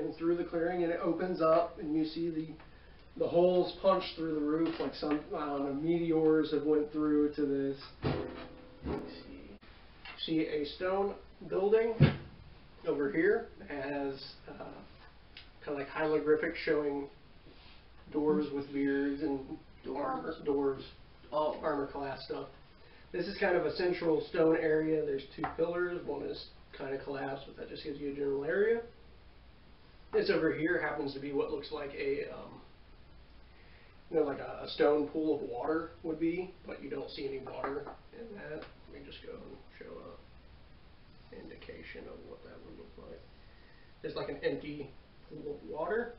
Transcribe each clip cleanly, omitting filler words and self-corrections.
and through the clearing, and it opens up, and you see the holes punched through the roof, like some, I don't know, meteors have went through to this. Let's see a stone building over here. It has kind of like hieroglyphics showing dwarves with beards and dwarves, armor class stuff. This is kind of a central stone area. There's 2 pillars. One is kind of collapsed, but that just gives you a general area. This over here happens to be what looks like a, like a stone pool of water would be, but you don't see any water in that. Let me just go and show an indication of what that would look like. There's like an empty pool of water.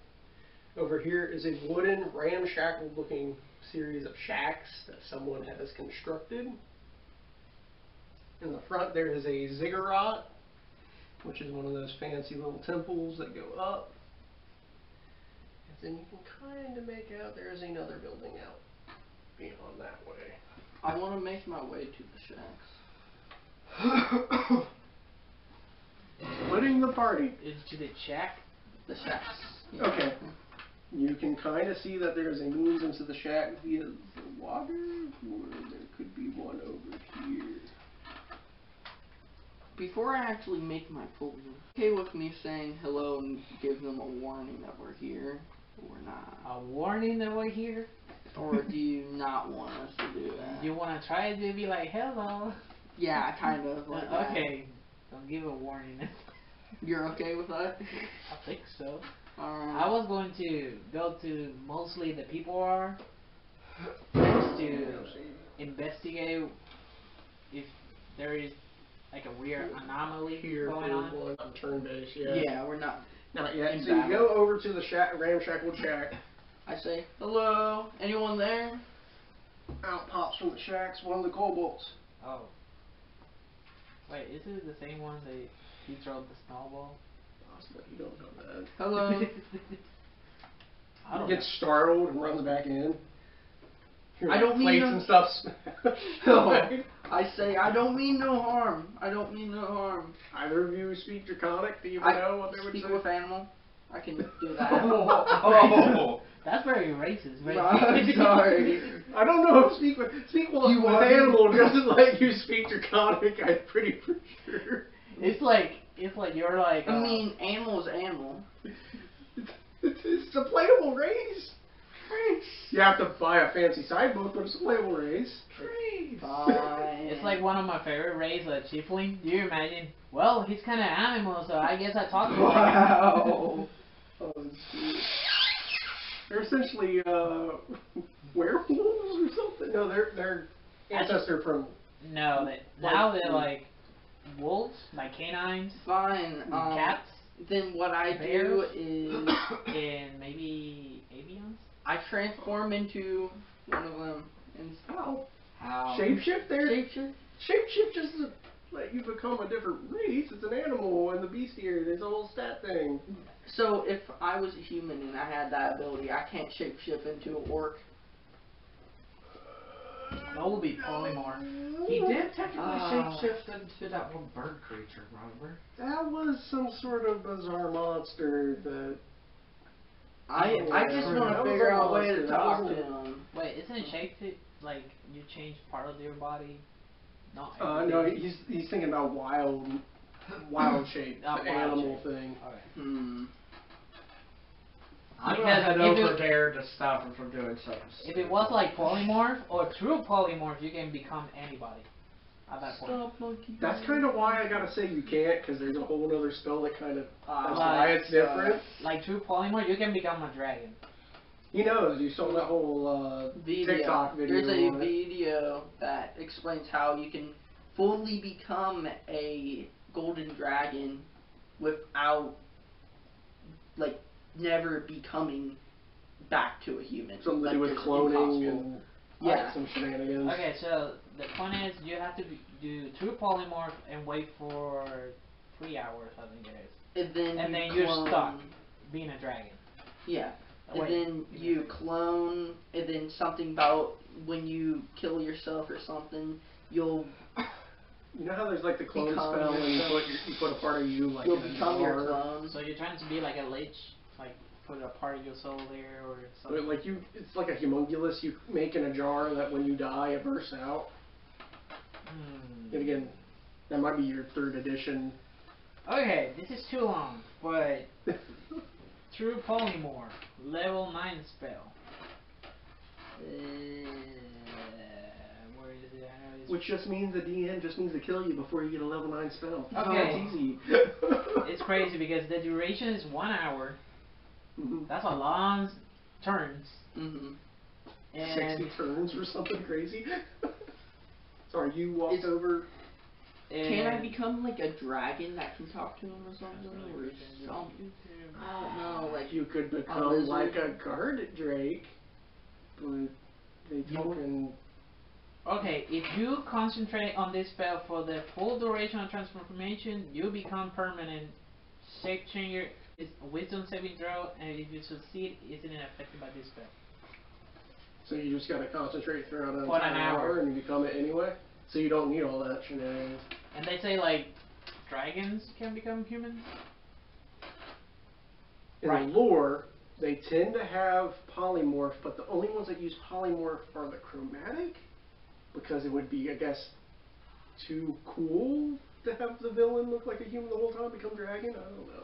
Over here is a wooden, ramshackle looking series of shacks that someone has constructed. In the front there is a ziggurat, which is one of those fancy little temples that go up. And then you can kind of make out there's another building out beyond that way. I want to make my way to the shacks. Splitting the party. Into the shack? The shacks. Yeah. Okay. You can kind of see that there's a means into the shack via the water, or there could be one over here. Before I actually make my pull, okay with me saying hello and give them a warning that we're here, or not? A warning that we're here? Or do you not want us to do that? You want to try to be like, hello? Yeah, kind of like okay, I'll give a warning. You're okay with that? I think so. Alright. I was going to go to mostly the people are, just to investigate if there is like a weird anomaly Here going on. Turn base, yeah. Yeah, we're not. Not yet. In So you battle. go over to the ramshackle shack. I say, hello, anyone there? Out pops from the shacks one of the kobolds. Oh. Wait, is it the same one that he threw the snowball? But you don't know that. Hello. I don't Gets startled and runs back in. I don't mean plates no- and stuff. No. I say, I don't mean no harm. I don't mean no harm. Either of you speak Draconic? Do you I know what they would speak say? with animal. I can do that. Oh. That's very racist, right? I'm sorry. I don't know if speak with animal doesn't let you speak Draconic. I'm pretty for sure. It's like you're like. I mean, animal is animal. It's a playable race. You have to buy a fancy side book, but it's a playable race. Fine. It's like one of my favorite rays, a chiefling. Do you imagine? Well, he's kind of animal, so I guess I talk to him. Wow. Oh, they're essentially werewolves or something. No, they're ancestor from. No, now they're like wolves, like canines, Fine. cats, Then what I bears, do is and maybe avians. I transform into one of them. And How? Shapeshift there? Shapeshift? Shapeshift just let you become a different race. It's an animal in the bestiary. There's a whole stat thing. So if I was a human and I had that ability, I can't shapeshift into an orc. That will be polymorph. He did technically shapeshift into that one bird creature, remember? That was some sort of bizarre monster that... I just want to figure out a way to talk to him. Wait, isn't it shaped like you change part of your body? Not no, he's thinking about wild shape, Not the wild animal shape. thing. Hmm. I'm Because gonna head if over it- there to stop him from doing something. If it was like polymorph or true polymorph, you can become anybody at that point. Stop monkey. That's kind of why I gotta say you can't, because there's a whole other spell that kind of... that's Like, why it's different. Like true polymorph, you can become a dragon. He knows. You saw that whole TikTok video. There's a on it. video that explains how you can fully become a golden dragon without, like, never becoming back to a human. Something to like, do with it's cloning impossible. and Yeah. some shenanigans. Okay, so the point is you have to do true polymorph and wait for 3 hours, I think it is. And then you're clone, stuck being a dragon. Yeah. And Wait, then you clone, and then something about when you kill yourself or something, you'll You know how there's like the clone Become spell and yourself. you put a part of you like You'll in a become your jar? clone. So you're trying to be like a lich, like put a part of your soul there or But something. like it's like a homunculus you make in a jar that when you die it bursts out. And again, that might be your 3rd edition. Okay, this is too long, but True Polymorph, level 9 spell. Where is it? I know it's Which just means the DM just needs to kill you before you get a level 9 spell. Okay. That's easy. It's crazy because the duration is 1 hour. Mhm. That's a long turns. Mm-hmm. And 60 turns or something crazy. Sorry, you walked It's- over. Can I become like a dragon that can talk to him or something? Or something? I don't know. Like You could become lizard. like a guard drake, but they talk in. Okay, if you concentrate on this spell for the full duration of transformation, you become permanent. Shape changer is a wisdom saving throw, and if you succeed, isn't affected by this spell. So you just gotta concentrate throughout an For an entire hour. and you become it anyway. So you don't need all that shenanigans. And they say like dragons can become human. In Right. the lore, they tend to have polymorph, but the only ones that use polymorph are the chromatic, because it would be, I guess, too cool to have the villain look like a human the whole time, become dragon. I don't know.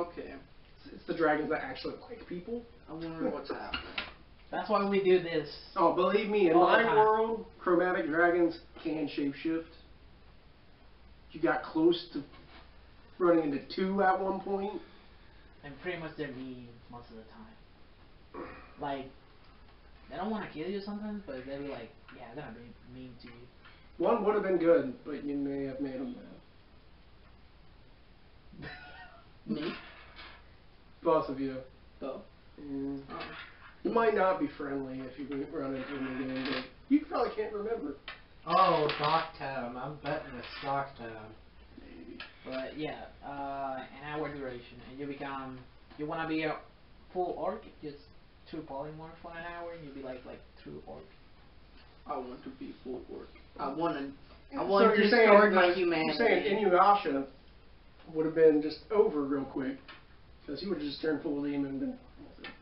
okay. It's the dragons that actually like people. I wonder what's happening. That's why we do this. Oh, believe me, in All the my time. world, chromatic dragons can shapeshift. You got close to running into 2 at one point. And pretty much they're mean most of the time. Like, they don't want to kill you sometimes, but they'll be like, yeah, they're gonna be mean to you. One would have been good, but you may have made them mad. Me? Both of you. Bo? Mm. Oh. You might not be friendly if you run into them again, but you probably can't remember. Oh, Stocktown. I'm betting it's Stocktown. Maybe. But yeah, an hour duration, and you become. You wanna be a full orc? Just 2 polymorph for an hour, and you'll be like true orc. I want to be full orc. I want to So you're saying discard my that- humanity. You're saying Inuyasha would have been just over real quick, because he would have just turned full demon and been.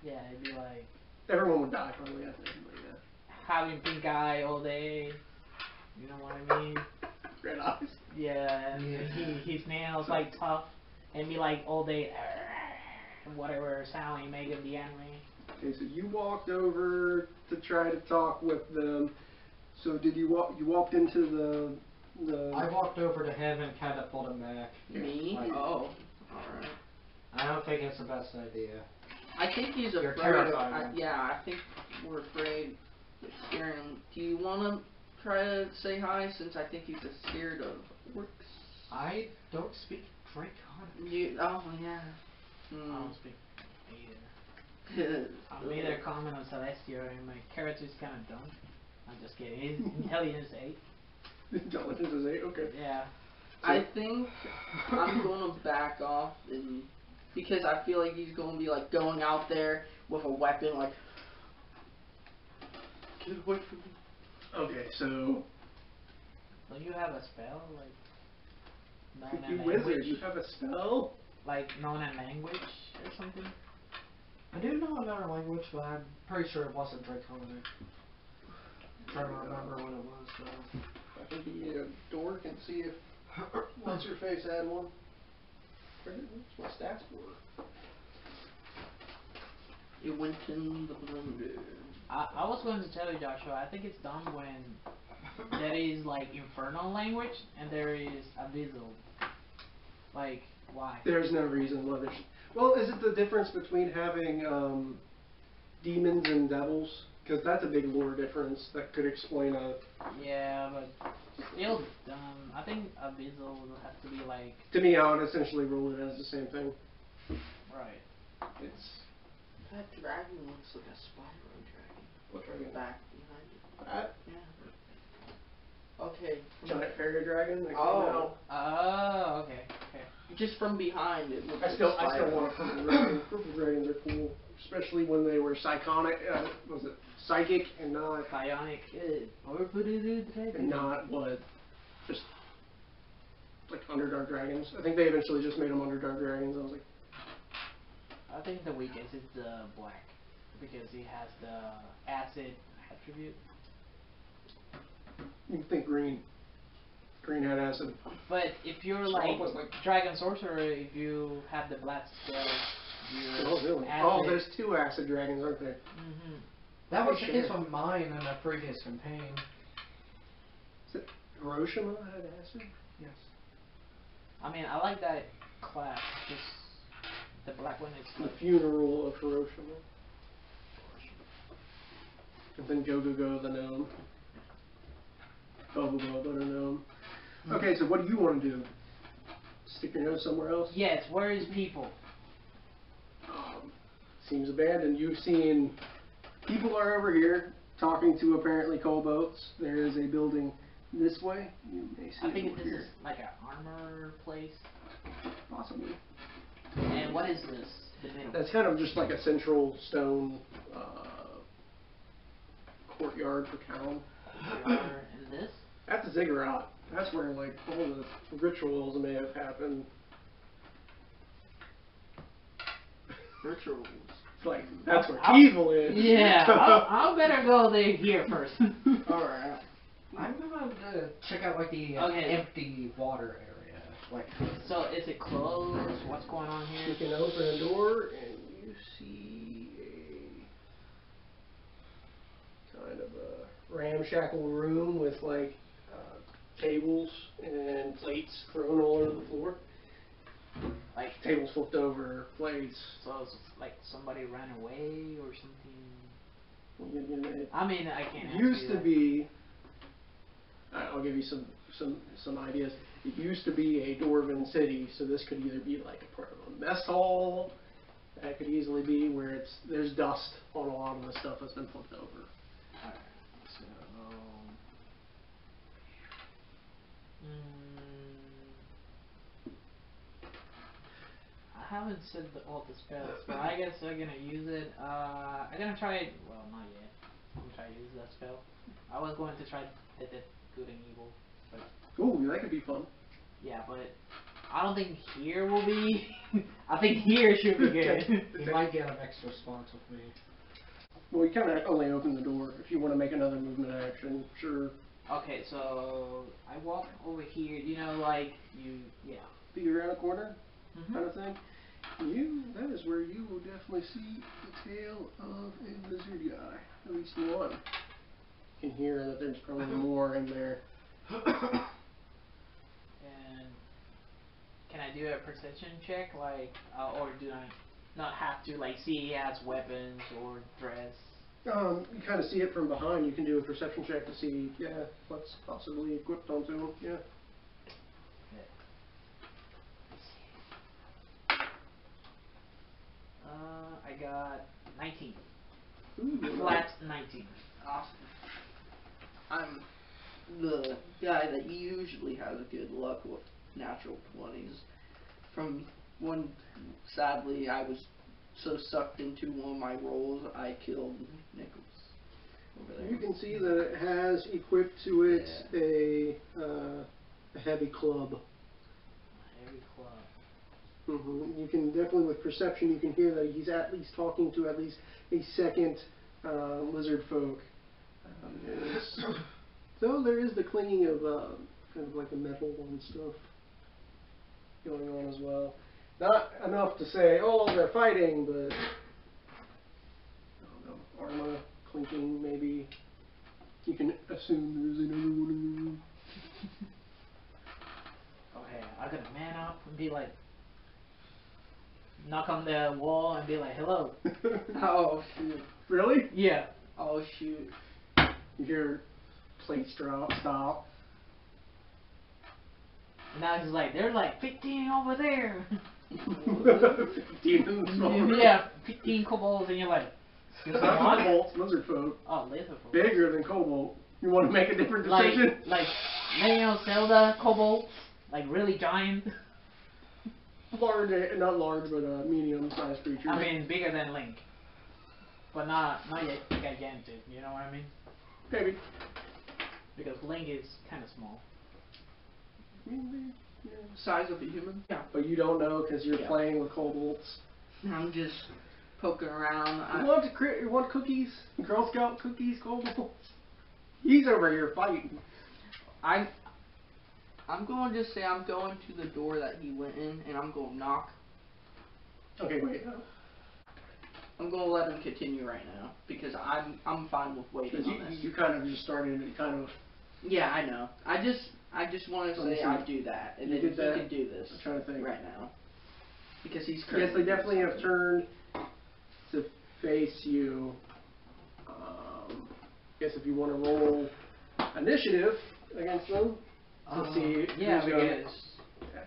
Yeah, it'd be like Everyone would die probably. I think. But yeah. having pink eye all day. You know what I mean? Red eyes. Yeah, and his nails like tough, and be like all day, whatever sound he make in the anime. Okay, so you walked over to try to talk with them. So did you walk? You walked into the. I walked over to him and kind of pulled him back. Me? Like, Oh, alright. I don't think it's the best idea. I think he's You're afraid of. terrifying. Yeah, I think we're afraid of scaring him. Do you want to try to say hi since I think he's scared of orcs? I don't speak Draconic. Oh, yeah. I Hmm. don't speak either. I made a comment on Celestial, and my character is kind of dumb. I'm just kidding. His intelligence 8. Intelligence is 8. Okay. Yeah. I think I'm going to back off because I feel like he's going to be like going out there with a weapon like get away from me. Okay, so Don't you have a spell like known you a wizard, language? you have a spell. Like known a language or something? I do know another language, but I'm pretty sure it wasn't Draconic. Trying to remember what it was, though. I think you need a dork and see if what's your face had one. What's my stats for? It went in the blender. I was going to tell you, Joshua, I think it's dumb when there is like infernal language and there is abyssal. Like, why? There's no reason why there's. Well, is it the difference between having demons and devils? Because that's a big lore difference that could explain a. Yeah, but still dumb. I think abyssal will have to be like. To me, I would essentially rule it as the same thing. Right. It's. That dragon looks like a Spyro dragon. What dragon? Back behind it. That Yeah. Okay. giant fairy dragon that came Oh. out. Oh, okay, okay. Just from behind it looks I still like Spyro. want a purple dragon. Purple dragons are cool, especially when they were psychonic. Was it psychic and not Bionic. Or put it in the and not what? Just like Underdark dragons. I think they eventually just made them Underdark dragons. I was like, I think the weakest is the black because he has the acid attribute. you can think green. Green had acid. But if you're Swamp like, was like- dragon sorcerer, if you have the black spell, you're Oh, really? acid. Oh, there's 2 acid dragons, aren't there? Hmm. That was Oh, the case shit. with mine in a previous campaign. Is it Hiroshima had acid? Yes. I mean, I like that class. Just the black one is The like. funeral of Hiroshima. And then Go Go Go, the gnome. Bubba Bubba, the gnome. Okay, so what do you want to do? Stick your nose somewhere else? Yes, where is people? Seems abandoned. You've seen people are over here talking to apparently coalboats. There is a building this way. You may see I it think over this here. is like an armor place. Possibly. And what is this? The middle. That's kind of just like a central stone courtyard for town. And this? That's a ziggurat. That's where like all the rituals may have happened. Rituals. It's like that's where I'll- evil is. Yeah, I'll better go there here first. Alright. I'm going to check out like the Okay. empty water area. Like, So is it closed? What's going on You here? can open a door and you see a kind of a ramshackle room with like tables and plates thrown all over the floor. Like, Tables flipped over, plates. so it's like somebody ran away or something. It I mean, I can't. used ask to you be. I'll give you some ideas. It used to be a Dwarven city, so this could either be like a part of a mess hall. That could easily be where there's dust on a lot of the stuff that's been flipped over. that. Alright, so. I haven't said all the spells, but I guess I'm gonna use it. I'm gonna try it. Well, not yet. I'm gonna try to use that spell. I was going to try the good and evil, but Ooh, that could be fun. yeah, but I don't think here will be. I think here should be good. you might get an extra spot with me. Well, you kind of only open the door. If you want to make another movement action, sure. Okay, so I walk over here. You know, like yeah. Peek around a corner, Mhm. kind of thing. That is where you will definitely see the tail of a lizard guy. At least one. You can hear that there's probably more in there. And can I do a perception check, like, or do I not have to, like, see he has weapons or dress? You kind of see it from behind. You can do a perception check to see, yeah, what's possibly equipped onto him. Yeah. I got 19. Ooh, Flat 19. Awesome. I'm the guy that usually has good luck with natural 20s. From one, sadly, I was so sucked into one of my rolls, I killed Nicholas over there. You can see that it has equipped to it a heavy club. Heavy club. You can definitely, with perception, you can hear that he's at least talking to at least a second lizard folk. So there is the clinging of kind of like the metal and stuff going on as well. Not enough to say, oh, they're fighting, but I don't know, armor clinking maybe. You can assume there's another one in the room. Okay, I gotta man up and be like, knock on the wall and be like, hello. Oh shoot. Really? Yeah. Oh shoot. You hear plates drop, stop. And now he's like, there's like 15 over there. Demons. Yeah, 15 kobolds, and you're like, It's not kobolds, lizard folk. oh, lizard folk. Bigger than kobold. You want to make a different decision? Like Legend of Zelda kobolds, like really giant. Large, not large, but medium-sized creatures. I mean, bigger than Link, but not yet gigantic. You know what I mean? Maybe. Because Link is kind of small. Size of a human. Yeah. But you don't know because you're Yeah. playing with kobolds. I'm just poking around. You want cookies? Girl Scout cookies, kobolds? He's over here fighting. I'm going to say I'm going to the door that he went in, and I'm going to knock. Okay, wait. I'm going to let him continue right now because I'm fine with waiting on this. You kind of just started. Yeah, I know. I just want to say I do that, and then he can do this. I'm trying to think right now because he's. Yes, they definitely have turned to face you. Guess if you want to roll initiative against them to see yeah, who's because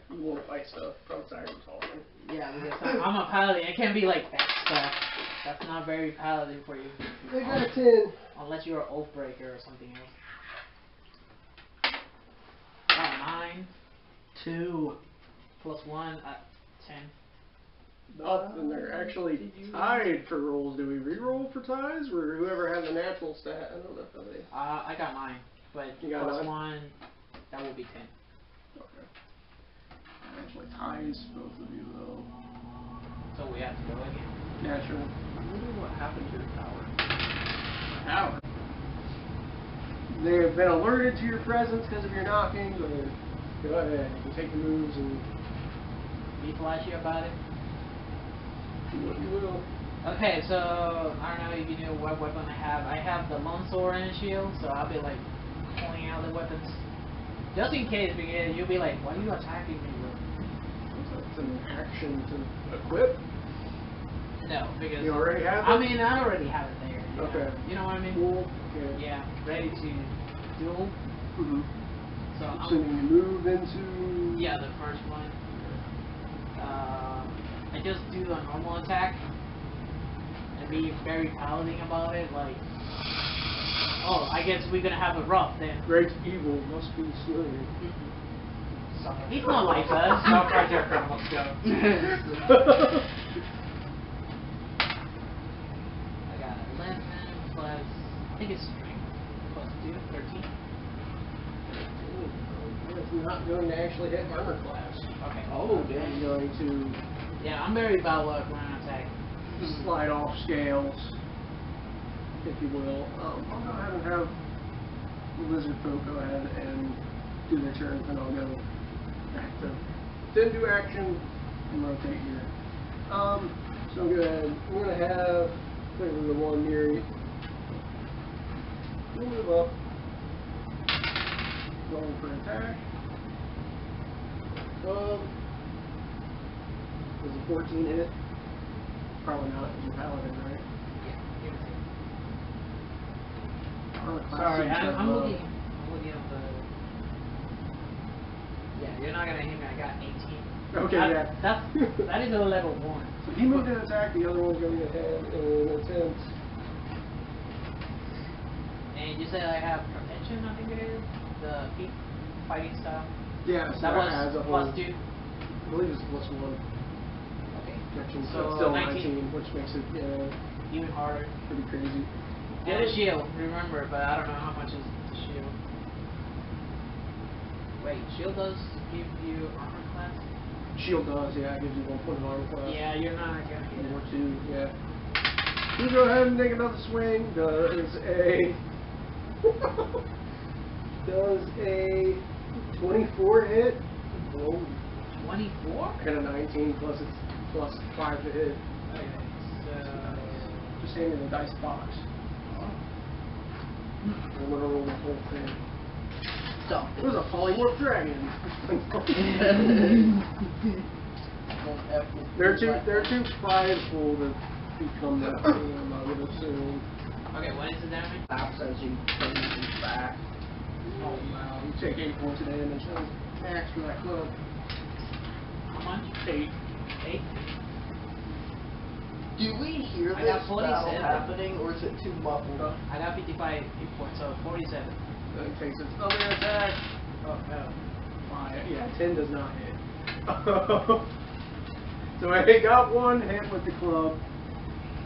you want to fight stuff outside of talking. yeah, because I'm a paladin. It can't be like that stuff. That's not very paladin for you. They got a 10. Unless you're an Oathbreaker or something else. 9. 2 plus 1 at 10. Up, and they're actually tied for rolls. Do we re-roll for ties, or whoever has a natural stat? I don't know how they. I got 9, but You got plus 9? 1, that will be 10. Okay. Actually ties both of you though. So we have to go again. Yeah, sure. I wonder what happened to your power. Power. They have been alerted to your presence because of your knocking, but go ahead. You can take the moves and Be flashy about it. do what you will. Okay, so I don't know if you know what weapon I have. I have the long sword and shield, so I'll be like pulling out the weapons. Just in case, because you'll be like, what are you attacking me with? So it's an action to equip. No, because You already have it? I mean, I already have it there. You Okay. know? You know what I mean? Cool. Okay. Yeah, ready to duel. Mm-hmm. So So you move into. yeah, the first one. I just do a normal attack and be very paladin about it. Like, oh, I guess we're gonna have a rough then. Great evil must be slain. He's not like us. Stop right there, Colonel. Let's go. I got 11 plus, I think it's strength, plus 2, 13. It's not going to actually hit armor class. Okay. Oh, It's dang. going to Yeah, I'm very bad luck when I attack. slide off scales, if you will. I'll go ahead and have the lizard folk go ahead and do their turns, and I'll go back to then do action and rotate here. So go ahead. I'm going to have clearly the one near you. We'll move up. Rolling for attack. Does a 14 hit? Probably not, because you're paladin, right? Yeah, give it Armor to class Sorry, seems I'm low. looking at the... Yeah, you're not gonna hit me, I got 18. Okay, yeah. That is a level 1. So he moved an attack, the other one's going to ahead and attempt. And you said I have protection, I think it is? The feet fighting style? Yeah, so That was has a plus whole, 2. I believe it's plus 1 Okay. protection, so So it's still 19. 19, which makes it Even harder. pretty crazy. And a shield, remember, but I don't know how much is the shield. Wait, shield does give you armor class? Shield does, yeah, it gives you 1 point of armor class. Yeah, you're not gonna get Or it. 2, yeah. You go ahead and take another swing. Does a 24 hit? Whoa. 24? I got a 19 plus it's plus 5 to hit. Okay, so... Just hand me the dice box. I'm gonna roll the whole thing. So. It was a polymorph dragon. they're too prideful to become that form, I would assume. Okay, what is the damage? Stops as you bring things back. Oh wow. You take 8 points of damage. That's max for that club. How much? 8. 8? Do we hear I this got 47. battle happening, or is it too muffled? I got 55 hit points, so 47. Then it takes its other attack. Oh, no. 5. Yeah, 10 does not hit. So I got 1 hit with the club.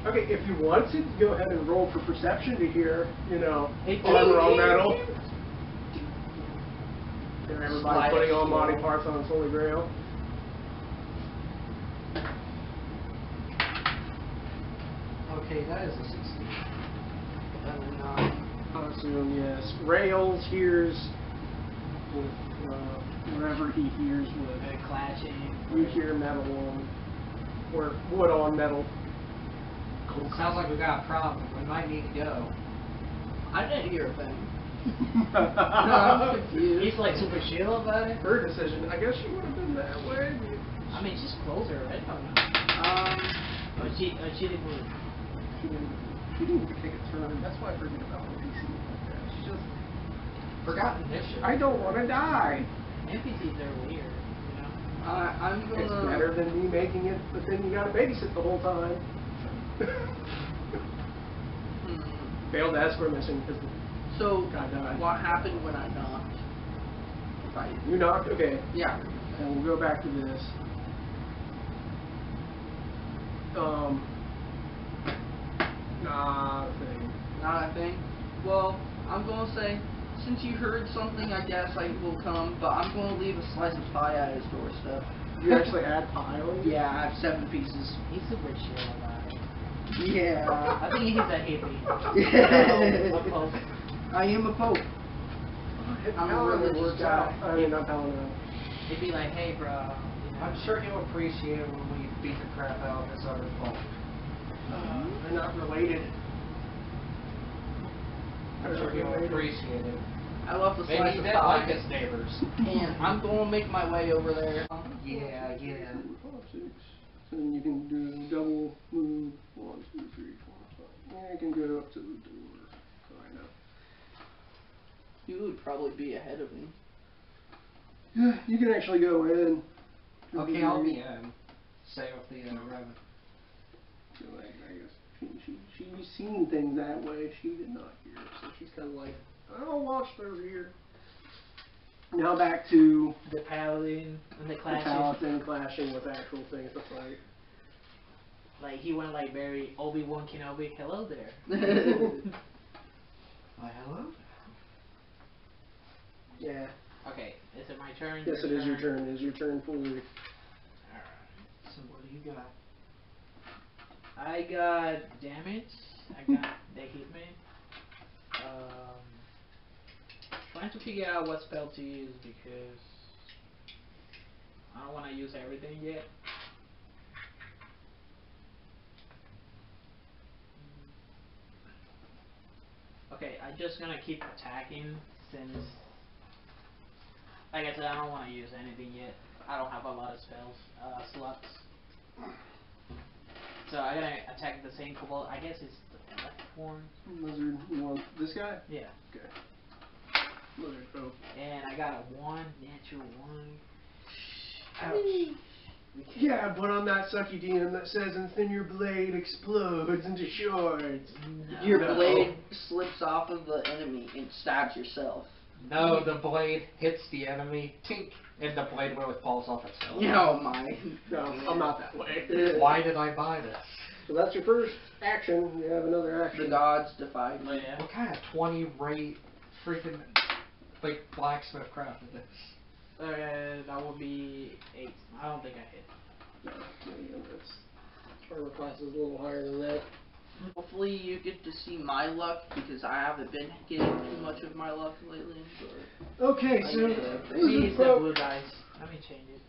Okay, if you want to, go ahead and roll for perception to hear, you know, 18. armor on metal. And everybody Slide putting of on Monty shield. Python's Holy Grail. Okay, that is a 16. I assume, yes. Rails hears with whatever he hears with. Clashing. You hear metal on, or wood on metal. It sounds like we got a problem. We might need to go. I didn't hear a thing. I'm confused. He's like super chill about it. Her decision. I guess she would have been that way. I mean, she's closer, right? I don't know. She didn't move. She didn't even take a turn. That's why I forget about NPCs like that. She just Forgotten initiative. I don't want to die. NPCs are weird, you know? I'm gonna... It's better than me making it the thing you gotta babysit the whole time. Failed escort mission because So, guy died. what happened when I knocked? Right. You knocked? Okay. Yeah. And we'll go back to this. Nothing. Not a thing. Well, I'm gonna say, since you heard something, I guess I will come, but I'm gonna leave a slice of pie at his doorstep. You actually had pie on you? Yeah, I have 7 pieces. He's super chill about it. Yeah. I think he's a hippie. Yeah. A pope. I am a pope. I'm a Paladin religious works guy. out. I mean, not Paladin. He'd be like, hey, bro. You know, I'm sure he'll appreciate it when we beat the crap out of this other folk. They're not related. I'm sure he'll appreciate it. I left a Maybe slice he of didn't like pie, his neighbors. and I'm gonna make my way over there. Yeah. 6. And you can do double move. 1, 2, 3, 4, 5. Yeah, you can go up to the door. Kind of. You would probably be ahead of me. Yeah, you can actually go in. Okay, I'll be in. Say with the Revan. So, like, I guess she's seen things that way. She did not hear it, so she's kind of like, I'll watch those here. Now back to the paladin and the the clashing. Paladin clashing with actual things to fight. Like, he went like very Obi-Wan Kenobi. Hello there. Why, hello? Yeah. Okay, is it my turn? Yes, it is your turn. It is your turn fully. Alright. So what do you got? I got damage. I got they hit me. Trying to figure out what spell to use because I don't want to use everything yet. Okay, I'm just gonna keep attacking since, like I said, I don't want to use anything yet. I don't have a lot of spells, slots. So I'm gonna attack the same kobold. I guess it's the left one. Lizard, you want this guy? Yeah. Okay. Lizard, oh. And I got a 1, natural 1. Ouch. Yeah, but I'm that sucky DM that says, and then your blade explodes into shards. No. Your blade slips off of the enemy and stabs yourself. No, the blade hits the enemy, tink, and the blade really falls off itself. Oh my. No, I'm not that way. Why did I buy this? So that's your first action. You have another action. The gods defied Oh, me. yeah. What kind of 20 rate freaking like blacksmith crafted this? That would be 8. I don't think I hit. No, yeah, that's armor class is a little higher than that. Hopefully you get to see my luck because I haven't been getting too much of my luck lately. But Okay, I so get it. Maybe Lizard it's the folk. blue dice. Let me change it.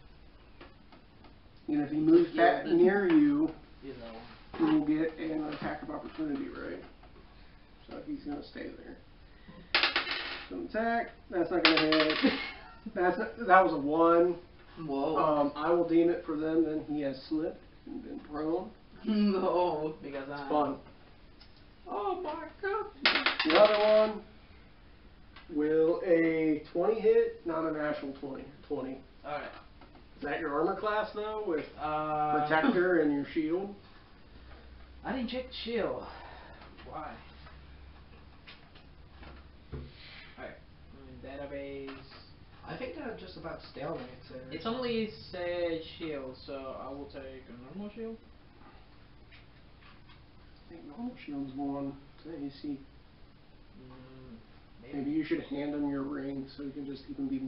And if he moves Yeah, that near you, Use that one. you will get an attack of opportunity, right? So he's gonna stay there. So attack. That's not gonna hit. That was a 1. whoa. I will deem it for them. Then he has slipped and been prone. No. Because It's I'm fun. Oh my god. The other one will a 20 hit, not a natural 20. 20. Alright. Is that your armor class though, with Uh, protector and your shield? I didn't check shield. Why? Alright. Database. I think that just about stalemates it. It's only said shield, so I will take a normal shield. I think normal shield's 1 to AC. Maybe you should hand him your ring so you can just even be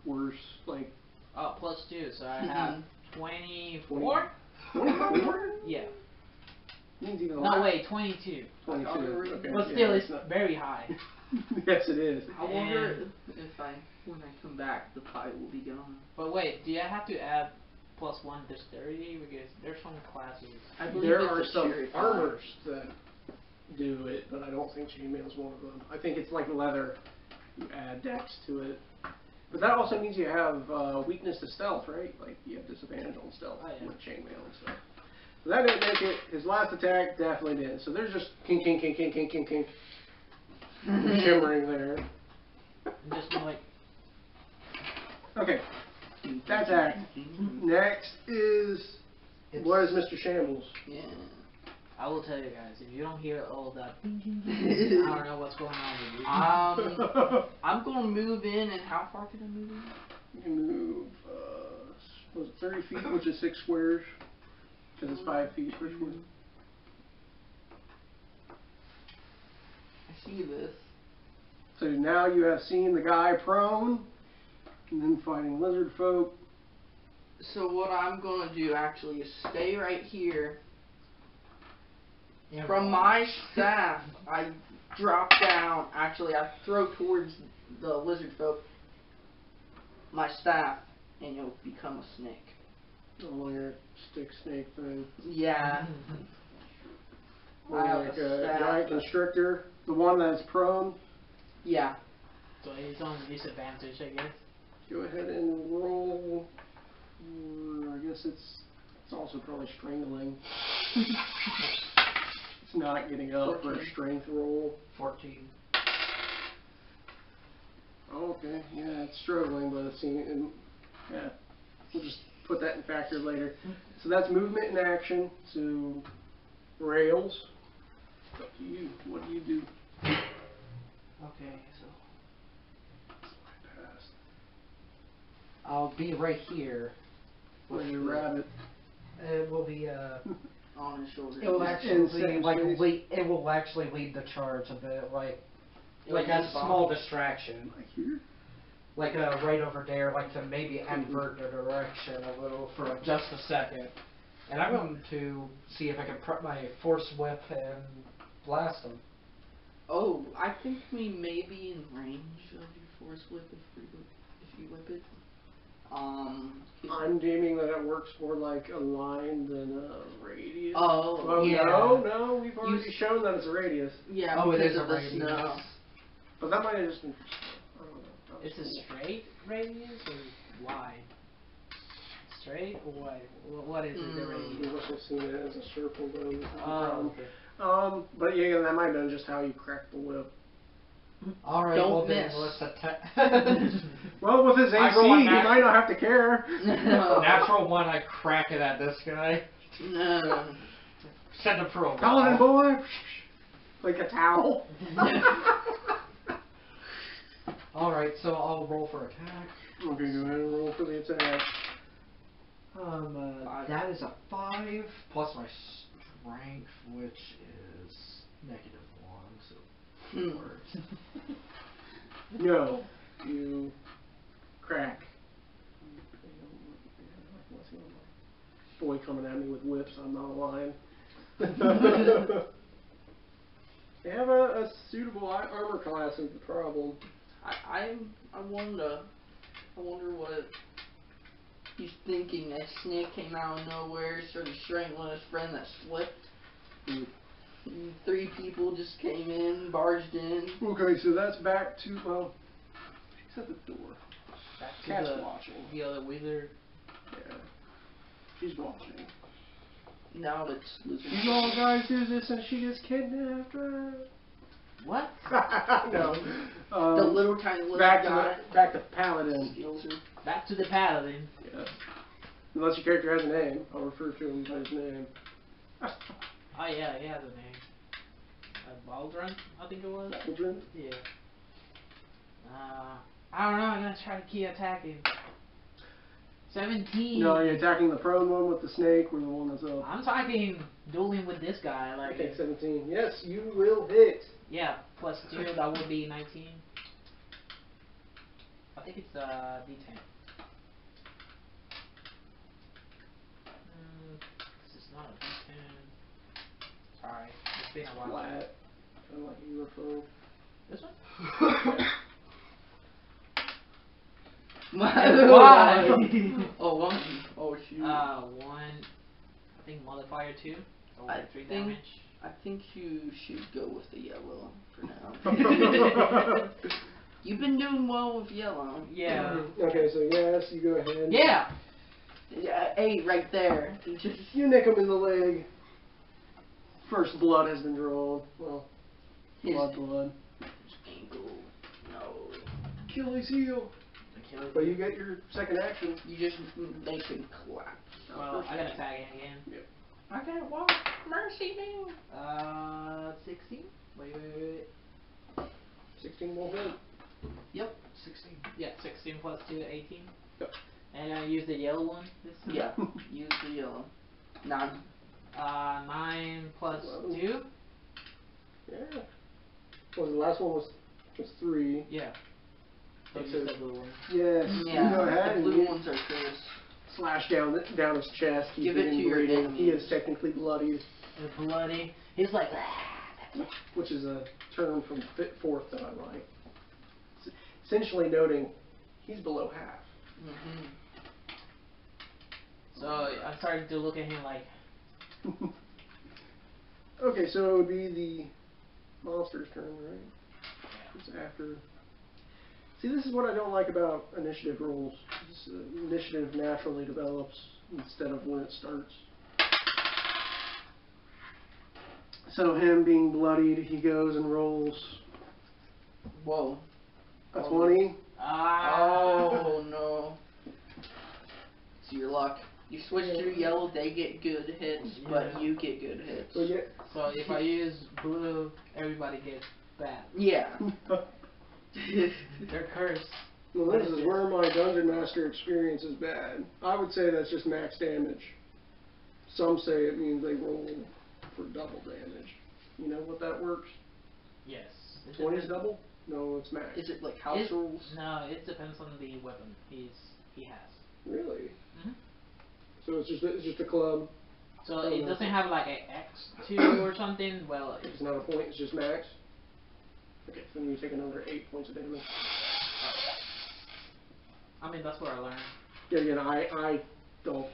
worse. Like, oh, +2, so I have 24. 24? Yeah. Means even No, wait, 22. 22. Okay. But yeah, still, it's not- very high. Yes, it is. I wonder if when I come back, the pie will be gone. But wait, do I have to add +1 dexterity? Because there's some classes. I believe There it's are a some cherry pie. armors that do it, but I don't think chainmail is one of them. I think it's like leather. You add dex to it. But that also means you have weakness to stealth, right? Like you have disadvantage on stealth with chainmail and stuff. So that didn't make it. His last attack definitely did. So there's just kink, kink, kink, kink, kink, kink, kink. Shimmering there. Just like. Okay. That's act. Next is what is Mr. Shambles? Yeah. I will tell you guys, if you don't hear all that, I don't know what's going on with you. I'm going to move in, and how far can I move in? You can move, was it 30 feet, which is 6 squares, because it's 5 feet per square. I see this. So now you have seen the guy prone, and then fighting lizard folk. So what I'm going to do actually is stay right here. Yeah, From my staff, I drop down. Actually, I throw towards the lizard folk my staff, and it'll become a snake. Oh, your stick snake thing. Yeah. Or I have like a a staff. giant constrictor, the one that's prone. Yeah. So it's on disadvantage, I guess. Go ahead and roll. I guess it's also probably strangling. It's not getting up for a 14. strength roll. 14. Oh, okay, yeah, it's struggling, but it's yeah. We'll just put that in factor later. So that's movement and action. So rails. It's up to you. What do you do? Okay, so I'll be right here. Where's your rabbit? It will be On his shoulder. it will In actually same like space? lead, it will actually lead the charge a bit, like Like a this small bomb? distraction, Like here? like right over there, like to maybe invert the direction a little for just a second. And I'm going to see if I can prep my force whip and blast them. Oh, I think we may be in range of your force whip if you whip it. I'm deeming that it works more like a line than a radius. Oh, well, yeah. no, we've already shown that it's a radius. yeah, Oh, it because is a of the radius. snow. But that might have just been. I don't know. That was It's a cool. straight radius or wide? Straight or wide? What is it, the We radius? must have seen it as a circle though. This is the Oh, problem. okay. But yeah, that might have been just how you crack the whip. Alright, Don't well then miss. let's attack. Well, with his I AC, roll a he nat- might not have to care. Natural one, I crack it at this guy. No. Send him for a Paladin wall. boy! Like a towel. Alright, so I'll roll for attack. Okay, go ahead and roll for the attack. Five. That is a 5 plus my strength, which is -1, so Hmm. words. No, you crack. Boy coming at me with whips, I'm not lying. They have a suitable armor class is the problem. I wonder what he's thinking. That snake came out of nowhere, started strangling his friend that slipped. Mm. And 3 people just came in, barged in. Okay, so that's back to, well, she's at the door. Back to Cat's the, watching. the other wizard. Yeah. She's watching. Now it's losing. You know guys do this and she gets kidnapped, right? What? No. The little tiny little back guy. to back to Paladin. Skills her. Back to the paladin. Yeah. Unless your character has a name, I'll refer to him by his name. Oh yeah, he has a name. Baldrun, I think it was. Children? Yeah. I don't know. I'm gonna try to keep attacking. 17. No, are you attacking the prone one with the snake or the one that's up? I'm talking dueling with this guy. Like, Okay, 17. Yes, you will hit. yeah, plus 2, that would be 19. I think it's D10. This is not a D10. Sorry, it's been a while. Flat. Kind of like a UFO. This one? Why? Oh, 1. Oh, shoot. 1. I think modifier 2. So I 3 think- damage. I think you should go with the yellow for now. You've been doing well with yellow. Yeah. Okay, so yes, you go ahead. Yeah. Yeah, 8 right there. You just You nick him in the leg. First blood has been drawn. Well, his blood. ankle. No. Achilles heel. But you get your second action. You just make him collapse. Well, I gotta tag him again. Yep. Okay, well, mercy me. 16? Wait. 16 won't hit. Yep. 16. Yeah, 16 plus 2, 18. Yep. And I use the yellow one this time? Yeah. Use the yellow. 9. 9 plus 11. 2? Yeah. Well, the last one was 3. Yeah. So Okay. use the blue one. Yes. Yeah. You go ahead The and blue you ones are Chris. slash down his chest. He's Give it bleeding, to your bleeding. enemies. He is technically bloodied, It's bloody. He's like, which is a term from fourth that I like. Essentially noting he's below half. Mm-hmm. so I'm starting to look at him like, Okay, so it would be the monster's turn, right? It's after. See, this is what I don't like about initiative rolls. Initiative naturally develops instead of when it starts. So him being bloodied, he goes and rolls Whoa. a 20. Oh no. It's your luck. You switch to yellow, they get good hits, but you get good hits. So yeah. so if I use blue, everybody gets bad. Yeah. They're cursed. Well, this is where my Dungeon Master experience is bad. I would say that's just max damage. Some say it means they roll for double damage. You know what that works? Yes. 20 is double? No, it's max. Is it like house rules? No, it depends on the weapon he has. Really? Mhm. So it's just a club. So Oh, it no. doesn't have like a X2 or something. Well, It's not a point, it's just max. Okay, so then you take another 8 points of damage. I mean that's what I learned. Yeah, again, I don't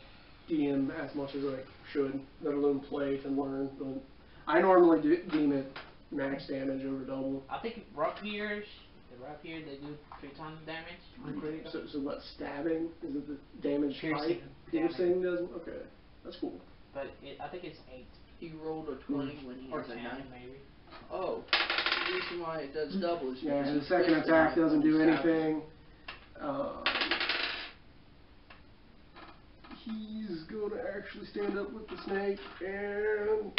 DM as much as I should, let alone play to learn, but I normally deem it max damage over double. I think rapiers they do 3 times damage on critical. So what, stabbing? Is it the damage Piercing type? Piercing doesn't? Okay, that's cool. But I think it's 8 He rolled a 20 when he or has a 10 9. maybe. Oh. The reason why it does double is Yeah, because the you second twist attack the knife doesn't when do you stab him. anything. He's going to actually stand up with the snake and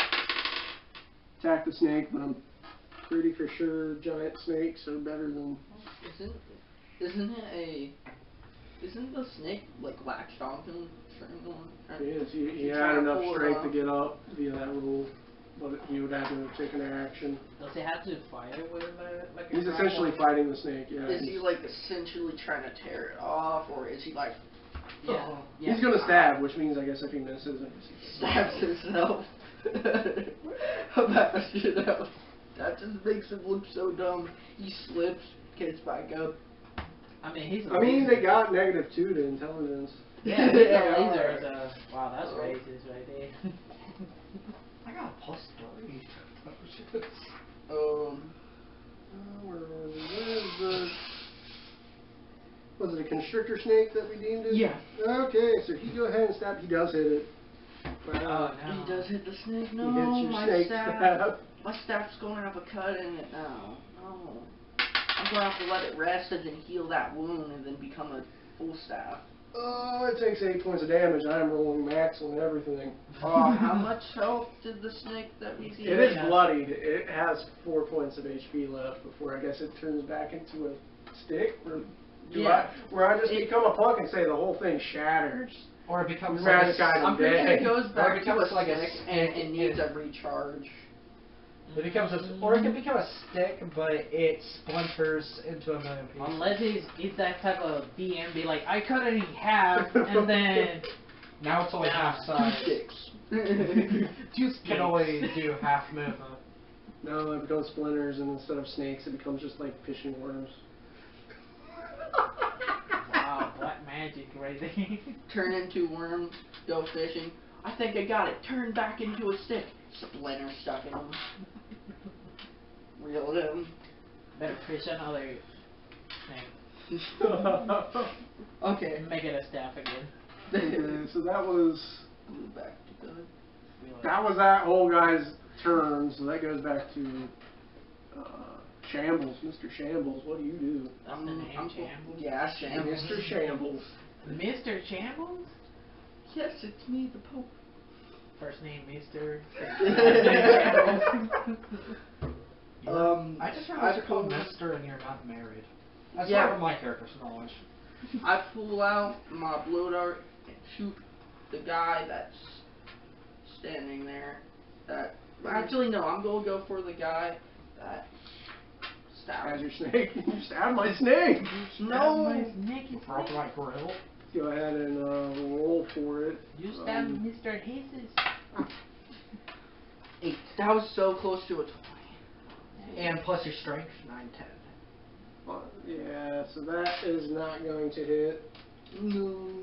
attack the snake, but I'm pretty for sure giant snakes are better than... Isn't the snake like latched onto him? He is. He He's had trying to enough pull it strength to off. get up via that rule, but he would have to have taken action. Does he have to fight it with like a He's grapple? essentially fighting the snake, yeah. Is he like essentially trying to tear it off, or is he like Yeah. yeah. He's gonna stab, which means I guess if he misses, I guess he stabs himself? About you know, that just makes him look so dumb. He slips, gets back up. I mean he's. I mean, they got -2 to intelligence. Yeah, he's Yeah, a laser. alright. So, wow, that's racist right there. I got a +3. Where are we? Where's the... Was it a constrictor snake that we deemed it? Yeah. Okay, so he go ahead and stab. He does hit it. Oh Wow. no. He does hit the snake. He No, hits your my snake staff. stab. My staff's going to have a cut in it now. No. I'm going to have to let it rest and then heal that wound and then become a full staff. Oh, it takes 8 points of damage. I'm rolling max on everything. Oh, how much health did the snake that we see? It is bloodied. It has 4 points of HP left before I guess it turns back into a stick or Where I just become a punk and say the whole thing shatters. Or it becomes Right, like guys. I'm pretty sure it goes Or it back to becomes a like a stick stick and needs a recharge. it becomes or it can become a stick, but it splinters into a million pieces. Unless it's that type of DM, be like, I cut it in half, and then Now it's only half size. 2 sticks. Can only do half movement. No, it becomes splinters, and instead of snakes, it becomes just like fishing worms. wow, black magic right there. Turn into worms, go fishing. I think I got it. Turn back into a stick. Splinter stuck in them. Reeled him. Better fish another thing. Okay. Make it a staff again. Okay, so that was Move back to good. that whole guy's turn. So that goes back to Shambles, Mr. Shambles. What do you do? That's the name, Shambles? Yeah, Shambles. Mr. Shambles. Mr. Shambles? Yes, it's me, the Pope. First name Mr. I just realized you're called Mister and you're not married. That's Yeah. part of my character's knowledge. I pull out my blow dart and shoot the guy that's standing there. Actually, no, I'm gonna go for the guy that How's stabbed. your snake? You stabbed my snake. No. My snake is Broke my grill. Go ahead and roll for it. You stabbed Mr. Jesus. 8. That was so close to a 20. And plus your strength, 9, 10. Yeah, so that is not going to hit. No.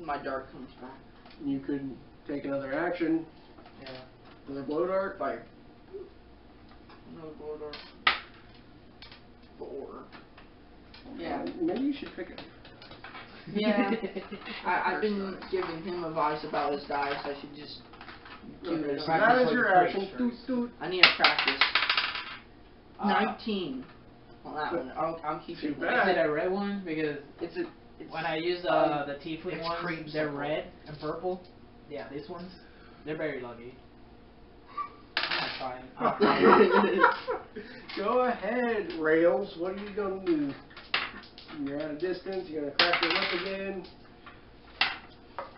My dart comes back. You could take another action. Yeah. Another blow dart. Fire. Another blow dart. 4. Yeah. Maybe you should pick it. Yeah. I've been giving him advice about his dice. I should just do Okay, it. so that is your action. I need to practice. 19 on that one. I'm keeping Too it. bad. Is it a red one? Because It's a. when I use the tiefling it's ones, creamsicle. they're red and purple. Yeah, these ones, they're very lucky. I'm trying. Go ahead, Rails. What are you gonna do? You're at a distance. You're gonna crack your whip again.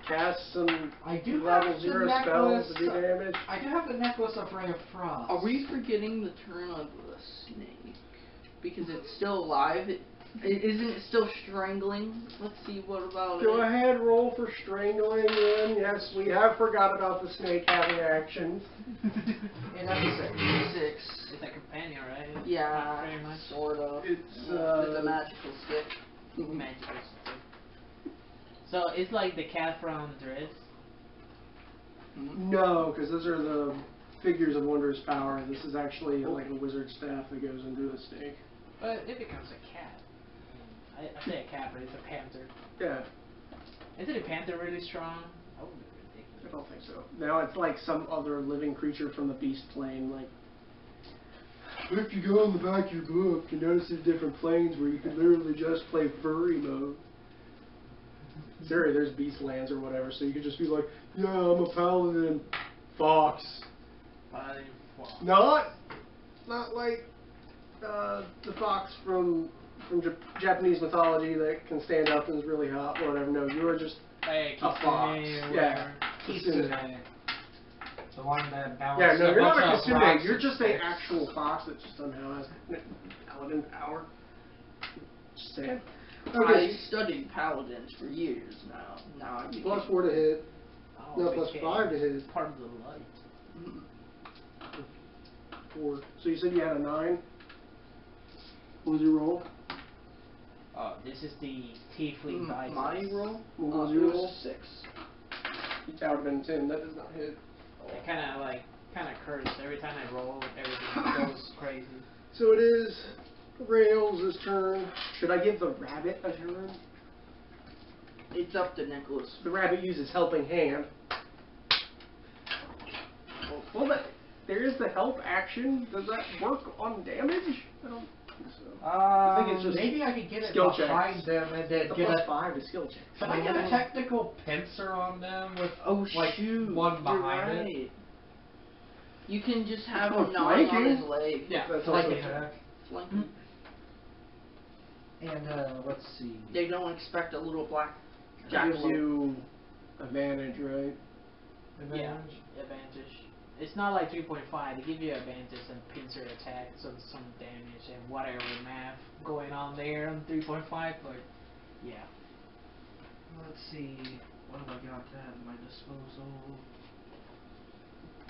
Cast some I do level have 0 the spells to necklace. do damage. I do have the necklace of Ray of Frost. Are we forgetting the turn of the snake? Because it's still alive. Isn't it still strangling? Let's see, what about Go it? ahead, roll for strangling. Then yes, we have forgot about the snake having actions. And that's a 6. 6. It's a companion, right? Yeah, Very much. sort of. It's a magical stick. Magical stick. So it's like the cat from Dress. No, because those are the figures of wondrous power. This is actually like a wizard staff that goes into the snake. But it becomes a cat. I say a cat, but it's a panther. Yeah, Isn't a panther really strong? Oh, I ridiculous. don't think so. Now it's like some other living creature from the beast plane. Like, if you go in the back of your book, you notice there's different planes where you can literally just play furry mode. There's beast lands or whatever, so you could just be like, yeah, I'm a paladin, fox. Paladin fox. Not like the fox from Japanese mythology that can stand up and is really hot or whatever. No, you are just Like a fox. Kitsune or Yeah. whatever. Kitsune. The one that balances Yeah, no, a you're not bunch a of Kitsune. rocks You're and just an sticks. actual fox that just somehow has paladin power. Just saying. I Okay, studied paladins for years now. Now I can plus 4 to hit. Oh, No, it plus became 5 to hit. Part of the light. 4. So you said you had a 9? What was your roll? Oh, this is the tiefling dice. My roll? What was It your was roll? 6. That would have been 10. That does not hit. I kind of curse every time I roll. Everything goes crazy. So it is Rails' turn. Should I give the rabbit a turn? It's up to Nicholas. The rabbit uses helping hand. Well, there is the help action. Does that work on damage? I don't think so. I think it's just maybe I could get it skill behind checks. them and then The get plus a. 5 to skill check. Can I get a technical pincer on them with like shoot, one you're behind it? right. You can just have Oh, him gnawing on flanking? his leg. Yeah, That's like also a true. hack. Flanking. And let's see. They don't expect a little black It gives jackalope. you advantage, right? Yeah, advantage. It's not like 3.5. They give you advantage and pincer attack, so some damage and whatever math going on there on 3.5. But yeah, Let's see. What have I got at my disposal?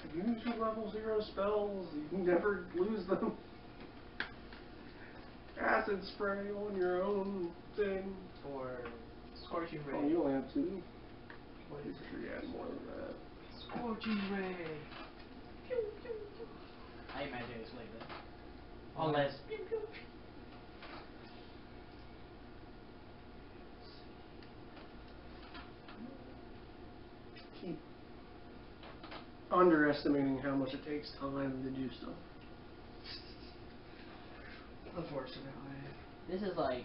If you use your level 0 spells, you can never lose them. Acid spray on your own thing. for scorching Oh, ray. you only have 2. What I'm is sure you had more than that. it? Scorching ray. I imagine it's like that. Unless. Keep underestimating how much it takes time to do stuff. Unfortunately. This is like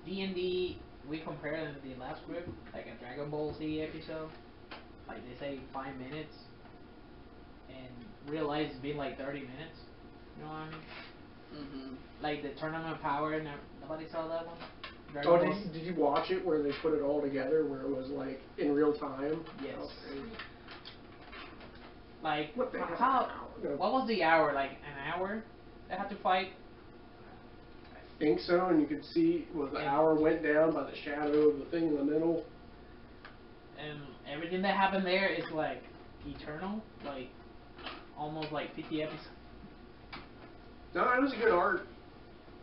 D&D. We compare it to the last group, like a Dragon Ball Z episode. Like they say 5 minutes, and real life it's been like 30 minutes. You know what I mean? Mm-hmm. Like the tournament power. Nobody saw that one. Dragon Oh, Ball? did you watch it where they put it all together, where it was like in real time? Yes. Okay. Like What the hell? how? No. What was the hour? Like an hour? They had to fight. I think so, and you could see the Yeah. hour went down by the shadow of the thing in the middle. And everything that happened there is like eternal, like almost like 50 episodes. No, it was a good art.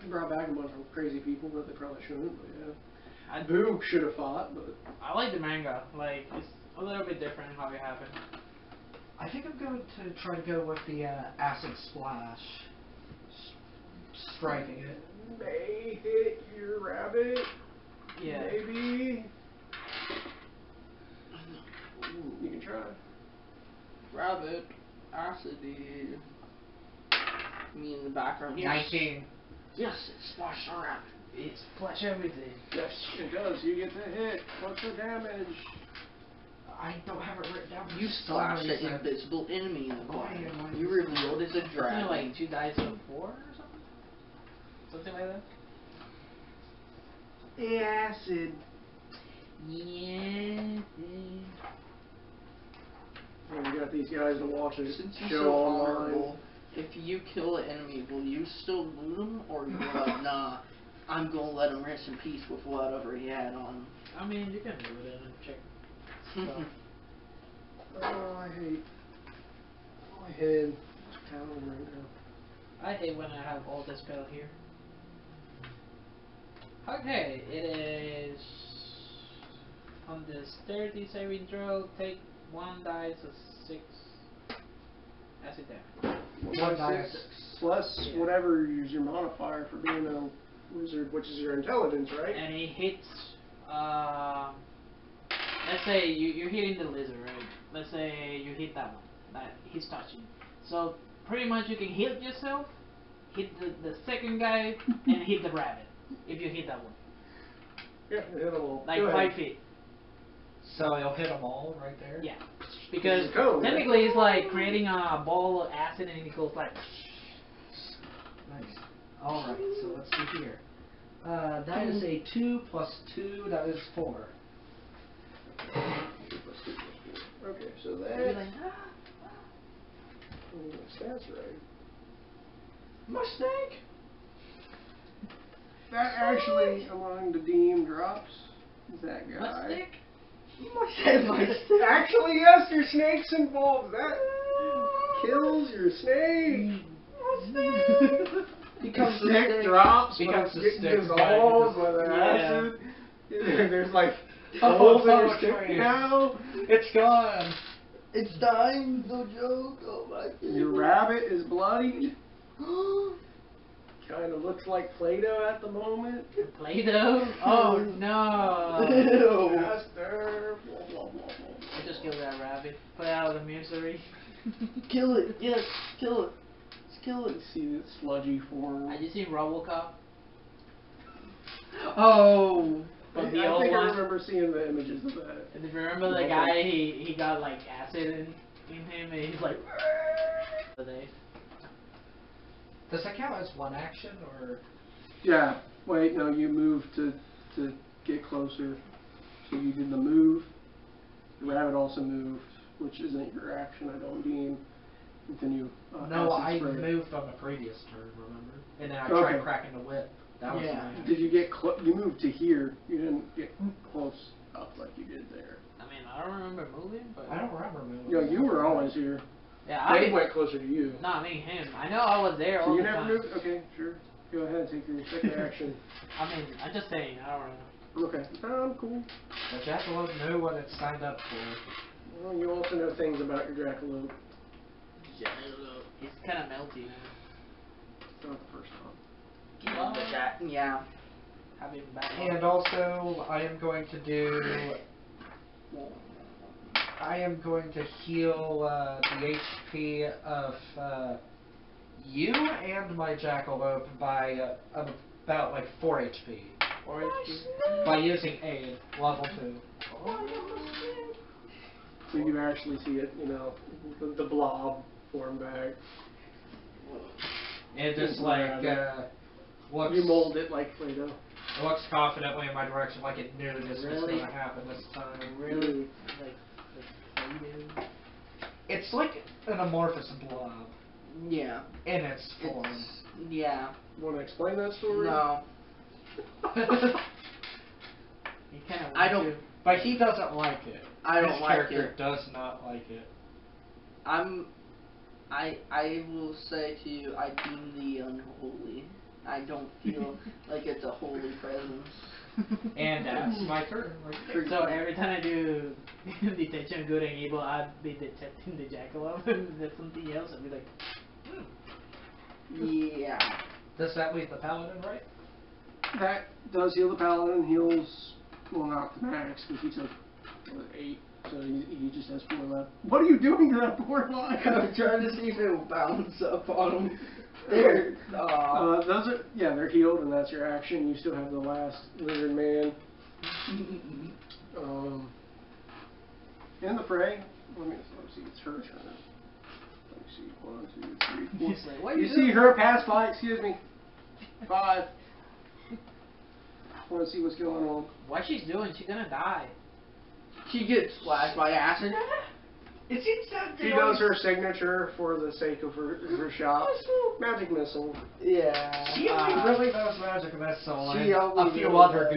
It brought back a bunch of crazy people that they probably shouldn't, but yeah. Boo should have fought, but I like the manga. Like it's a little bit different how it happened. I think I'm going to try to go with the acid splash. Striking it. may hit your rabbit. Yeah. Maybe. You can try. Rabbit, acidy. Me in the background. Yes. 19. Yes, it splashed on rabbit. It's flash everything. Yes, it does. You get the hit. What's the damage? I don't have it written down. You splashed an invisible enemy in the Why corner. am I You revealed as a Isn't dragon. it like 2 dice of 4 or something? Something like that? The acid. Yeah. And we got these guys to watch it Since you're show so online. honorable, if you kill an enemy, will you still loot him, or you like, nah, I'm gonna let him rest in peace with whatever he had on him? I mean, you can do it and check stuff. Oh, I hate my head. It's pounding right now. I hate when I have all the spell here. Okay, it is on this 30 saving throw. Take 1 dice of 6 acid damage. One die Six of 6. plus Yeah. whatever is your modifier for being a wizard, which is your intelligence, right? And it hits. Let's say you're hitting the lizard, right? Let's say you hit that one that he's touching. So pretty much you can hit yourself, hit the second guy, and hit the rabbit if you hit that one. Yeah, hit them all. Like Go 5 ahead. feet. So you'll hit them all right there? Yeah. Because It's a cone, right? technically it's like creating a ball of acid and it goes like. Nice. Alright, so let's see here. That is a 2 plus 2, that is 4. Okay, so You're that. like, That's right. My snake! That actually, among the deem drops, is that guy. "What stick?" You might say my snake. Actually, yes, your snake's involved. That kills your snake. My snake! Becomes The a stick snake. drops, Becomes but a it stick, dissolves right? with the Yeah. acid. There's like Oh, holes in oh, your stick train. now. It's gone! It's dying, no joke. Oh my goodness. Your rabbit is bloodied. Kind of looks like Play-Doh at the moment. Play-Doh? Oh no! Ew. Faster. Blah, blah, blah, blah. I just killed that rabbit. Put it out of the misery. Kill it. Yes, kill it. Let's kill it. Let's see the sludgy form. I just seen RoboCop. Oh. But I the old think I one. remember seeing the images of that. And if you remember the guy, he got like acid in him, and he's like. Does that count as one action, or? Yeah, Wait, no, you moved to get closer. So you did the move. The rabbit also moved, which isn't your action, I don't deem. Continue. No, acid I spray. moved on the previous turn, remember? And then I Okay. tried cracking the whip. That was Yeah. my Did you get you moved to here? You didn't get close up like you did there. I mean, I don't remember moving, but I don't remember moving. No, you were always here. yeah, I Dave mean, went closer to you. no, I mean him. I know I was there So all you the never time. moved? Okay, sure. Go ahead and take your second action. I mean, I'm just saying. I don't know. Okay. I'm cool. The jackalope knew what it signed up for. Well, you also know things about your jackalope. It's kind of melty now. It's not the first time. Yeah. Having bad And luck. also, I am going to heal the HP of you and my jackalope by about like 4 HP. Or it's By using aid, level 2. So you actually see it, the blob form back. And just like looks, You mold it like Play-Doh. it looks confidently in my direction, like it knew this was Really? going to happen this time. really like faded. It's like an amorphous blob Yeah. in its form. Yeah. Want to explain that story? No. He kind of. I don't. But he doesn't like it. I don't His like character it. does not like it. I will say to you, I deem thee unholy. I don't feel like it's a holy presence. And that's my turn. So every time I do detection good and evil, I'd be detecting the jackalope. That's something else. I'd be like, Yeah. Does that leave the paladin, right? That does heal the paladin, heals, well, not the max, because he took 8, so he just has 4 left. What are you doing to that poor line? I'm trying to see if it will bounce up on him. There. Those are, yeah, they're healed, and that's your action. You still have the last lizard man. In the fray, let me see, it's her turn. Let me see, 1, 2, 3, 4. he's like, what are You you see doing? her pass by, excuse me. 5. I want to see what's going on. What she's doing? She's gonna die. She gets splashed by acid. It seems that She does her signature for the sake of her shot. Magic missile. Yeah. She only really knows magic missile She and only a few knows other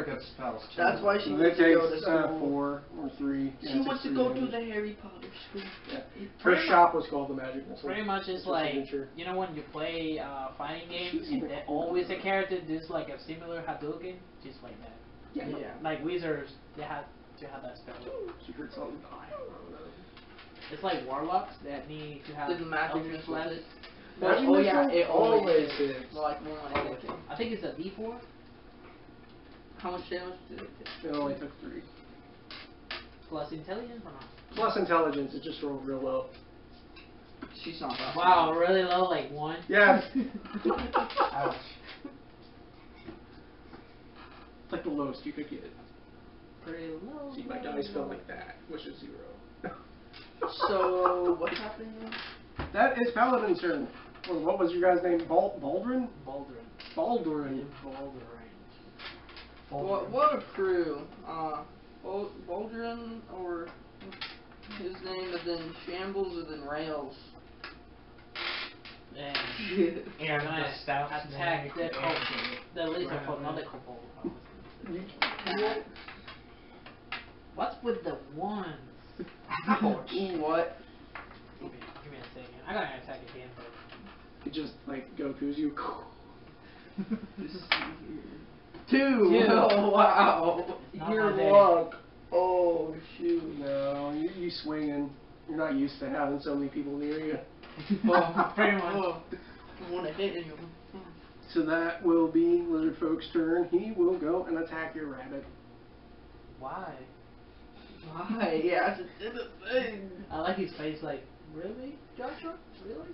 good spells too. That's why she It needs to go to takes school. 4 or 3. She wants to go to the Harry Potter school. Yeah. Her Pretty shop was called the Magic Missile. Pretty much it's It's her like, signature. you know when you play fighting games She's and even then cooler. always a character does like a similar Hadouken, just like that. Yeah. Like wizards, they have to have that spell. She heard something. I don't know. It's like warlocks that need to have Did the magic Eldritch missile Blast. hit? Magic Oh yeah, missile it always always hits. hits. Like more like anything. I think it's a D4. How much damage did it do? It only took 3. Plus intelligence or not? Plus intelligence, it just rolled real low. She's not that. Wow, really low, like 1. Yes. Ouch. It's like the lowest you could get. Pretty low. See, my dice fell like that, which is 0. So what's happening? That is Paladin's turn. Well, what was your guy's name? Baldwin? Baldwin. Baldwin. Baldwin. What a crew. Baldwin or his name is in Shambles is in Rails. And And gonna the stout attack snake the lizard Right. for another kobold. You, What's with the ones? Ouch. What? Give me a second. I gotta attack again, but it just like Goku's you. Two. Oh wow. Not Your my day. luck. Oh shoot. No, you swinging. You're not used to having so many people near you. Oh, pretty much. Oh, I want to hit him. So that will be Lizard Folk's turn. He will go and attack your rabbit. why? Why? Yeah, it's a thing. I like his face. Like, really, Joshua? Really?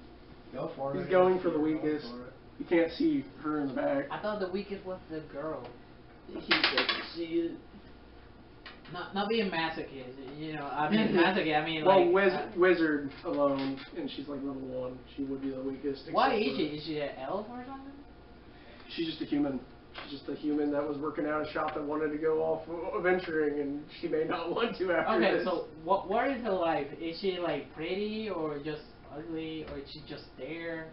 Go for it. He's going for the Go weakest. for it. You can't see her in the back. I thought the weakest was the girl. He doesn't see it. Not being masochist, you know. I mean masochist. I mean Well, like. wizard alone, and she's like level 1. She would be the weakest. Why except is for- she? Is she an elf or something? She's just a human. She's just a human that was working out a shop that wanted to go off venturing, and she may not want to after Okay, this. so what is her life? Is she like pretty or just ugly or is she just there?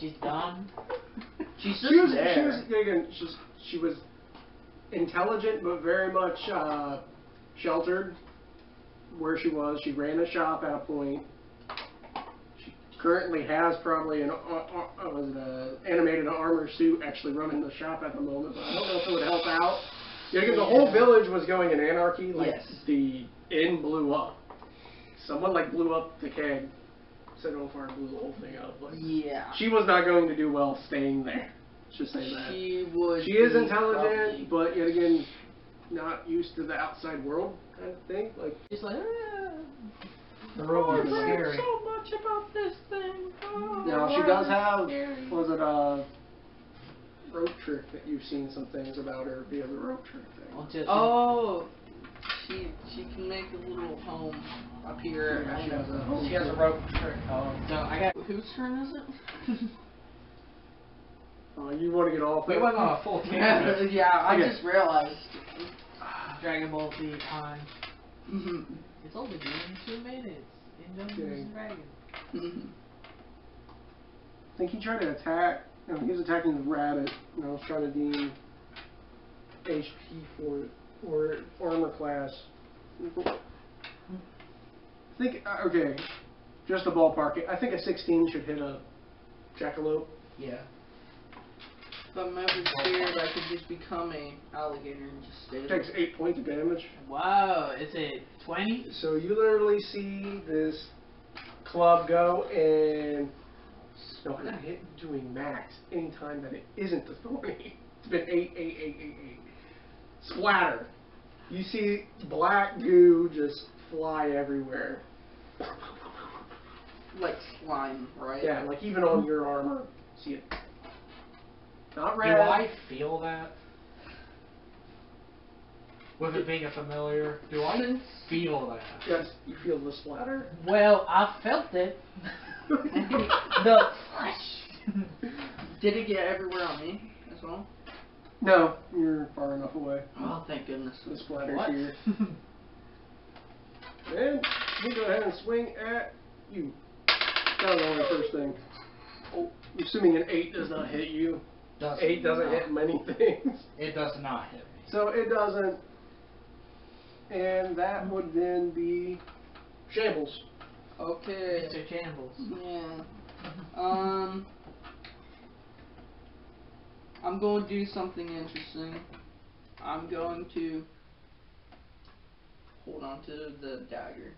She's dumb. She's just there. She was intelligent, but very much sheltered where she was. She ran a shop at a point. She currently has probably an animated armor suit actually running the shop at the moment, but I don't know if it would help out. Yeah, because the whole village was going in anarchy. Like the inn blew up. Someone like blew up the keg, set it on fire, and blew the whole thing up. Like, yeah. she was not going to do well staying there. Just say that. She is intelligent, but yet again, not used to the outside world kind of thing. Like She's like, The real world is I've scary. heard so much about this thing. Oh, now the she does world is have, scary. was it a rope trick that you've seen some things about her via the rope trick thing? Until she- she can make a little home up here. Yeah, She has a rope trick. So I got. Whose turn is it? You want to get off We that? went on a full tangent. Yeah, I Okay. just realized. Dragon Ball Z time. Mhm. It's only been 2 minutes in Dungeons Okay. and Dragons. Mhm. I think he tried to attack. No, he was attacking the rabbit, and I was trying to deem HP for it, or armor class. I think, okay, just a ballpark. I think a 16 should hit a jackalope. Yeah. If I'm ever scared, I could just become a alligator and just stay It there. takes 8 points of damage. Wow, is it 20? So you literally see this club go, and no, I'm not hit doing max anytime that it isn't the 20. It's been 8, 8, 8, 8, 8. Splatter. You see black goo just fly everywhere. Like slime, right? Yeah, like even on your armor. See it. Not Do red. I feel that? With it being a familiar, do I feel that? Yes, you feel the splatter. Well, I felt it. The flesh. Did it get everywhere on me as well? No, you're far enough away. Oh, thank goodness. The splatter's What? here. And we go ahead and swing at you. That was only the first thing. Oh, assuming an 8 does not hit you. 8 doesn't hit many things. It does not hit me. So it doesn't. And that would then be Shambles. Okay. Mr. Shambles. Yeah. I'm going to do something interesting. I'm going to hold on to the dagger.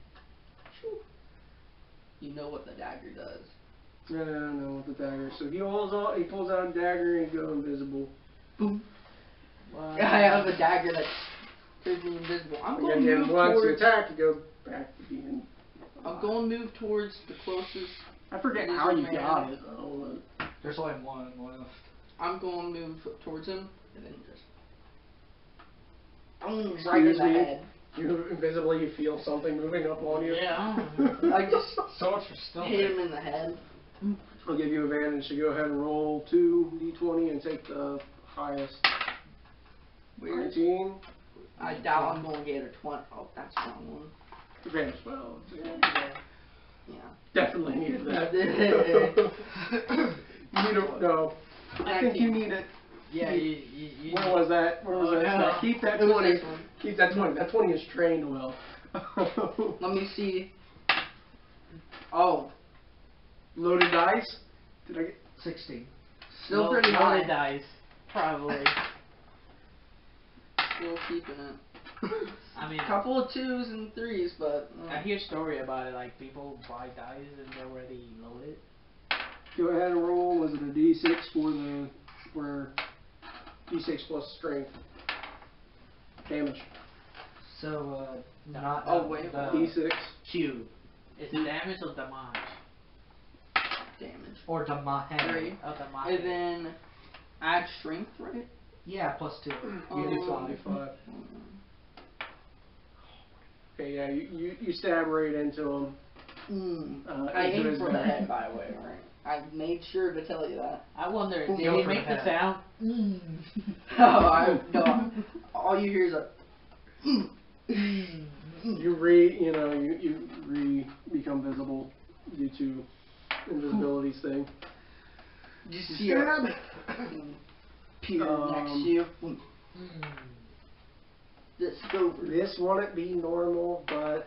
You know what the dagger does. I don't know with the dagger. So he pulls out a dagger and go invisible. Boom. Wow. I have a dagger that turns me invisible. I'm going to move once you towards. attack, you go back to being. I'm going to move towards the closest. I forget Lizard how you man. got it though. There's only one left. I'm going to move towards him and then just. Right in Excuse the me? head. You invisibly feel something moving up on you. Yeah. I just So much for still. hit him in the head. I'll give you advantage to go ahead and roll 2d20 and take the highest. Weird. 19. I doubt I'm going to get a 20. Oh, that's the wrong one. Advantage 12. Yeah. Definitely needed that. You don't know. I think you need it. Yeah, you Where was that? Where was Oh, that? no. Keep that It was 20. this one. Keep that 20. That 20 is trained well. Let me see. Oh, Loaded dice. Did I get 16. still Low- pretty loaded high. dice, probably. Still keeping it. I mean, Couple of 2s and 3s, but. I hear story about it, like people buy dice and they're already loaded. Go ahead and roll. Was it a D6 for D6 plus strength damage? So, not Oh, wait, the D6. cube Is it damage or damage? Damage. or the mahe. 3. Oh, damage. And then add strength, right? Yeah, plus 2. Oh. You do 5. Okay, yeah, you stab right into him. I into aim his for the back. head, by the way, right? I made sure to tell you that. I wonder, did Go he for make the that. sound? No, all you hear is a. You become visible due to invisibility's thing. You see a Peter next to you. Let's go. This wouldn't be normal, but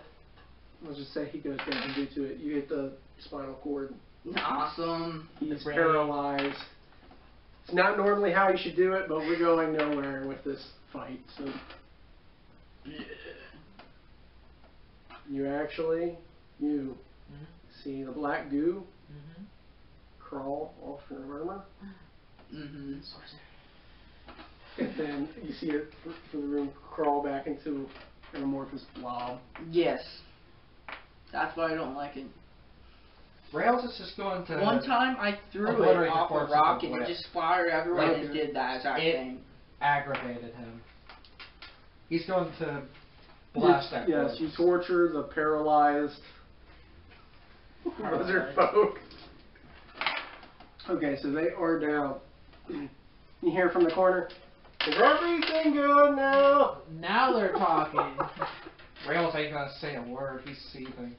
let's just say he goes down due to it. You hit the spinal cord. Awesome. He's brain. paralyzed. It's not normally how you should do it, but we're going nowhere with this fight. So you see the black goo crawl off your armor, Mm-hmm. and then you see it from the room crawl back into an amorphous blob. Yes. That's why I don't like it. Rails is just going to. One time I threw it obliterate the off corpse a rock with and the it whip. just fired everywhere and it Okay. did that exact It- thing. Aggravated him. He's going to blast that. Yes, corpse. you torture the paralyzed lizard folk. Okay, so they are down. You hear from the corner, is everything good now? Now they're talking. Rails ain't gonna say a word. He's seething.